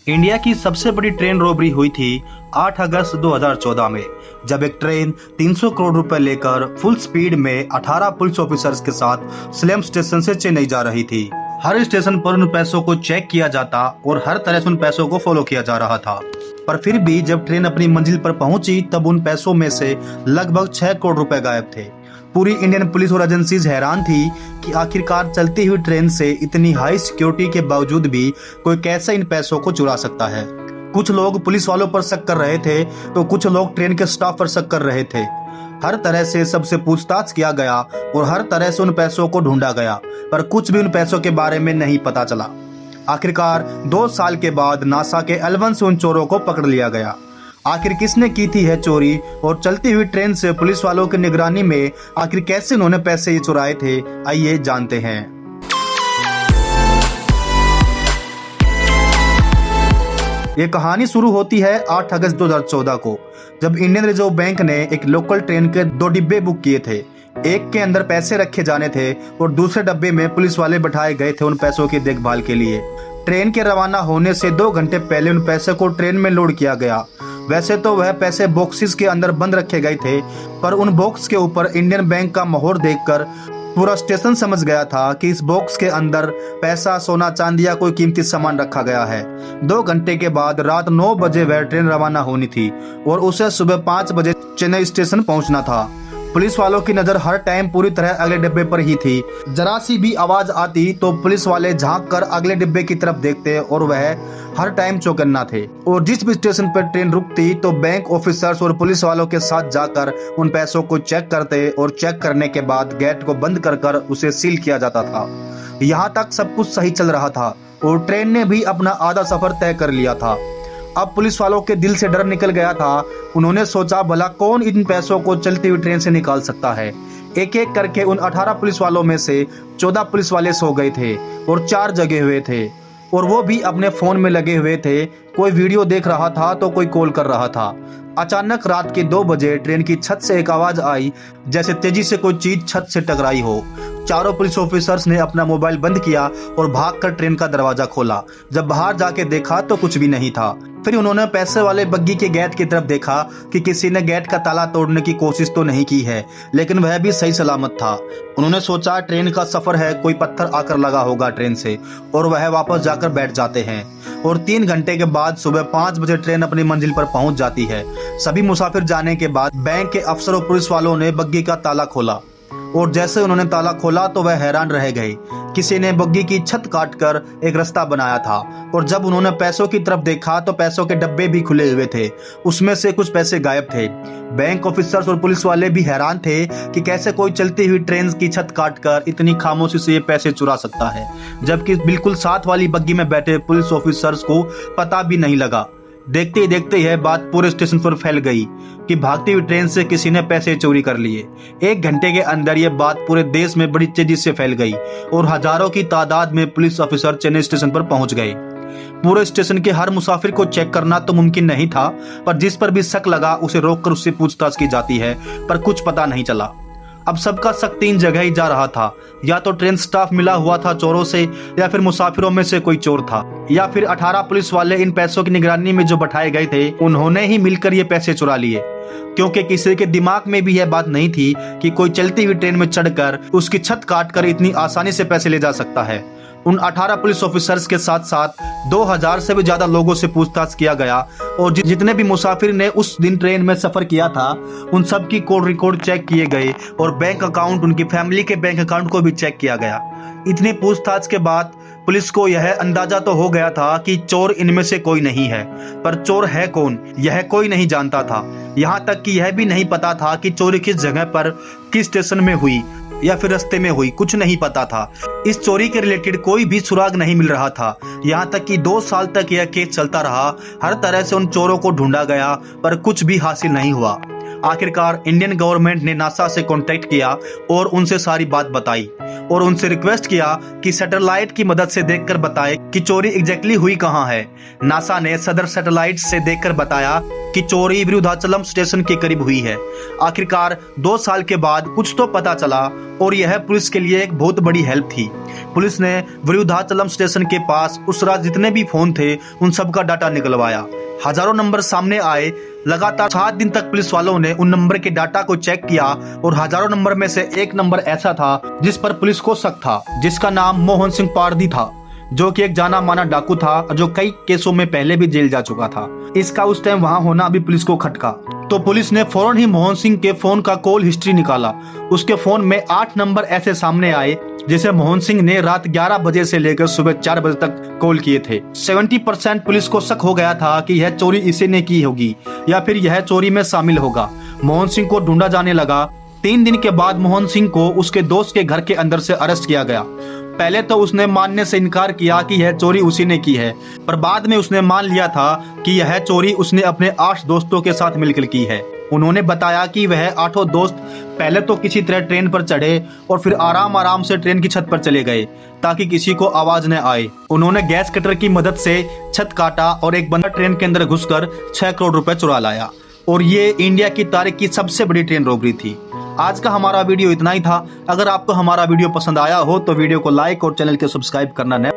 India की सबसे बड़ी ट्रेन रॉबरी हुई थी 8 अगस्त 2014 में, जब एक ट्रेन 300 करोड़ रुपए लेकर फुल स्पीड में 18 पुलिस ऑफिसर्स के साथ सलेम स्टेशन से चेन्नई जा रही थी। हर स्टेशन पर उन पैसों को चेक किया जाता और हर तरह से उन पैसों को फॉलो किया जा रहा था। पर फिर भी जब ट्रेन अपनी मंजिल पर पहुंची तब उन पैसों में से लगभग 6 करोड़ रुपए गायब थे। पूरी इंडियन पुलिस और एजेंसीज हैरान थी कि आखिरकार चलती हुई ट्रेन से इतनी हाई सिक्योरिटी के बावजूद भी कोई कैसे इन पैसों को चुरा सकता है। कुछ लोग पुलिस वालों पर शक कर रहे थे तो कुछ लोग ट्रेन के स्टाफ पर शक कर रहे थे। हर तरह से सबसे पूछताछ किया गया और हर तरह से उन पैसों को ढूंढा गया, पर कुछ भी उन पैसों के बारे में नहीं पता चला। आखिरकार 2 साल के बाद नासा के L1 से उन चोरों को पकड़ लिया गया। आखिर किसने की थी है चोरी और चलती हुई ट्रेन से पुलिस वालों की निगरानी में आखिर कैसे उन्होंने पैसे ये चुराए थे, आइए जानते हैं। ये कहानी शुरू होती है 8 अगस्त 2014 को, जब इंडियन रिजर्व बैंक ने एक लोकल ट्रेन के 2 डिब्बे बुक किए थे। एक के अंदर पैसे रखे जाने थे और दूसरे डब्बे में पुलिस वाले बैठाए गए थे उन पैसों की देखभाल के लिए। ट्रेन के रवाना होने से 2 घंटे पहले उन पैसे को ट्रेन में लोड किया गया। वैसे तो वह पैसे बॉक्सेस के अंदर बंद रखे गए थे, पर उन बॉक्स के ऊपर इंडियन बैंक का मोहर देखकर पूरा स्टेशन समझ गया था कि इस बॉक्स के अंदर पैसा, सोना, चांदी या कोई कीमती सामान रखा गया है। 2 घंटे के बाद रात 9 बजे वह ट्रेन रवाना होनी थी और उसे सुबह 5 बजे चेन्नई स्टेशन पहुंचना था। पुलिस वालों की नजर हर टाइम पूरी तरह अगले डिब्बे पर ही थी। जरा सी भी आवाज आती तो पुलिस वाले झांक कर अगले डिब्बे की तरफ देखते और वह हर टाइम चौकन्ना थे। और जिस भी स्टेशन पर ट्रेन रुकती तो बैंक ऑफिसर्स और पुलिस वालों के साथ जाकर उन पैसों को चेक करते और चेक करने के बाद गेट को बंद कर उसे सील किया जाता था। यहाँ तक सब कुछ सही चल रहा था और ट्रेन ने भी अपना आधा सफर तय कर लिया था। अब पुलिस वालों के दिल से डर निकल गया था। उन्होंने सोचा भला कौन इन पैसों को चलती हुई ट्रेन से निकाल सकता है। एक एक करके उन 18 पुलिस वालों में से 14 पुलिस वाले सो गए थे और 4 जगे हुए थे और वो भी अपने फोन में लगे हुए थे। कोई वीडियो देख रहा था तो कोई कॉल कर रहा था। अचानक रात के 2 बजे ट्रेन की छत से एक आवाज आई, जैसे तेजी से कोई चीज छत से टकराई हो। चारों पुलिस ऑफिसर्स ने अपना मोबाइल बंद किया और भागकर ट्रेन का दरवाजा खोला। जब बाहर जाके देखा तो कुछ भी नहीं था। फिर उन्होंने पैसे वाले बग्गी के गेट की तरफ देखा कि किसी ने गेट का ताला तोड़ने की कोशिश तो नहीं की है, लेकिन वह भी सही सलामत था। उन्होंने सोचा ट्रेन का सफर है, कोई पत्थर आकर लगा होगा ट्रेन से, और वह वापस जाकर बैठ जाते हैं। और 3 घंटे के बाद सुबह 5 बजे ट्रेन अपनी मंजिल पर पहुंच जाती है। सभी मुसाफिर जाने के बाद बैंक के अफसर और पुलिस वालों ने बग्गी का ताला खोला और जैसे उन्होंने ताला खोला तो वह हैरान रह गए। किसी ने बग्गी की छत काटकर एक रास्ता बनाया था और जब उन्होंने पैसों की तरफ देखा तो पैसों के डब्बे भी खुले हुए थे। उसमें से कुछ पैसे गायब थे। बैंक ऑफिसर्स और पुलिस वाले भी हैरान थे कि कैसे कोई चलती हुई ट्रेन की छत काटकर इतनी खामोशी से ये पैसे चुरा सकता है, जबकि बिल्कुल साथ वाली बग्गी में बैठे पुलिस ऑफिसर्स को पता भी नहीं लगा। देखते ही देखते यह बात पूरे स्टेशन पर फैल गई कि भागती हुई ट्रेन से किसी ने पैसे चोरी कर लिए। 1 घंटे के अंदर यह बात पूरे देश में बड़ी तेजी से फैल गई और हजारों की तादाद में पुलिस ऑफिसर चेन्नई स्टेशन पर पहुंच गए। पूरे स्टेशन के हर मुसाफिर को चेक करना तो मुमकिन नहीं था, पर जिस पर भी शक लगा उसे रोककर उससे पूछताछ की जाती है, पर कुछ पता नहीं चला। अब सबका शक 3 जगह ही जा रहा था। या तो ट्रेन स्टाफ मिला हुआ था चोरों से, या फिर मुसाफिरों में से कोई चोर था, या फिर 18 पुलिस वाले इन पैसों की निगरानी में जो बैठाए गए थे उन्होंने ही मिलकर ये पैसे चुरा लिए। क्योंकि किसी के दिमाग में भी यह बात नहीं थी कि कोई चलती हुई ट्रेन में चढ़कर उसकी छत काटकर इतनी आसानी से पैसे ले जा सकता है। उन 18 पुलिस ऑफिसर्स के साथ साथ 2000 से भी ज्यादा लोगों से पूछताछ किया गया और जितने भी मुसाफिर ने उस दिन ट्रेन में सफर किया था उन सब की कॉल रिकॉर्ड चेक किए गए और बैंक अकाउंट, उनकी फैमिली के बैंक अकाउंट को भी चेक किया गया। इतनी पूछताछ के बाद पुलिस को यह अंदाजा तो हो गया था कि चोर इनमें से कोई नहीं है, पर चोर है कौन यह कोई नहीं जानता था। यहाँ तक कि यह भी नहीं पता था कि चोरी किस जगह पर, किस स्टेशन में हुई या फिर रास्ते में हुई, कुछ नहीं पता था। इस चोरी के रिलेटेड कोई भी सुराग नहीं मिल रहा था। यहाँ तक कि 2 साल तक यह केस चलता रहा। हर तरह से उन चोरों को ढूंढा गया पर कुछ भी हासिल नहीं हुआ। आखिरकार इंडियन गवर्नमेंट ने नासा से कांटेक्ट किया और उनसे सारी बात बताई और उनसे रिक्वेस्ट किया कि सैटेलाइट की मदद से देखकर बताए कि चोरी एग्जैक्टली हुई कहां है। नासा ने सदर सैटेलाइट से देखकर बताया कि चोरी विरुद्धाचलम स्टेशन के करीब हुई है। आखिरकार 2 साल के बाद कुछ तो पता चला और यह पुलिस के लिए एक बहुत बड़ी हेल्प थी। पुलिस ने विरुद्धाचलम स्टेशन के पास उस रात जितने भी फोन थे उन सब का डाटा निकलवाया। हजारों नंबर सामने आए। लगातार 7 दिन तक पुलिस वालों ने उन नंबर के डाटा को चेक किया और हजारों नंबर में से एक नंबर ऐसा था जिस पर पुलिस को शक था, जिसका नाम मोहन सिंह पारधी था, जो कि एक जाना माना डाकू था और जो कई केसों में पहले भी जेल जा चुका था। इसका उस टाइम वहां होना अभी पुलिस को खटका, तो पुलिस ने फौरन ही मोहन सिंह के फोन का कॉल हिस्ट्री निकाला। उसके फोन में 8 नंबर ऐसे सामने आए जिसे मोहन सिंह ने रात 11 बजे से लेकर सुबह 4 बजे तक कॉल किए थे। 70% पुलिस को शक हो गया था कि यह चोरी इसी ने की होगी या फिर यह चोरी में शामिल होगा। मोहन सिंह को ढूंढा जाने लगा। 3 दिन के बाद मोहन सिंह को उसके दोस्त के घर के अंदर से अरेस्ट किया गया। पहले तो उसने मानने से इनकार किया कि यह चोरी उसी ने की है, पर बाद में उसने मान लिया था कि यह चोरी उसने अपने 8 दोस्तों के साथ मिलकर की है। उन्होंने बताया कि वह 8 दोस्त पहले तो किसी तरह ट्रेन पर चढ़े और फिर आराम से ट्रेन की छत पर चले गए ताकि किसी को आवाज न आए। उन्होंने गैस कटर की मदद से छत काटा और एक बंदा ट्रेन के अंदर घुसकर 6 करोड़ रुपए चुरा लाया और ये इंडिया की तारीख की सबसे बड़ी ट्रेन रॉबरी थी। आज का हमारा वीडियो इतना ही था। अगर आपको हमारा वीडियो पसंद आया हो तो वीडियो को लाइक और चैनल को सब्सक्राइब करना न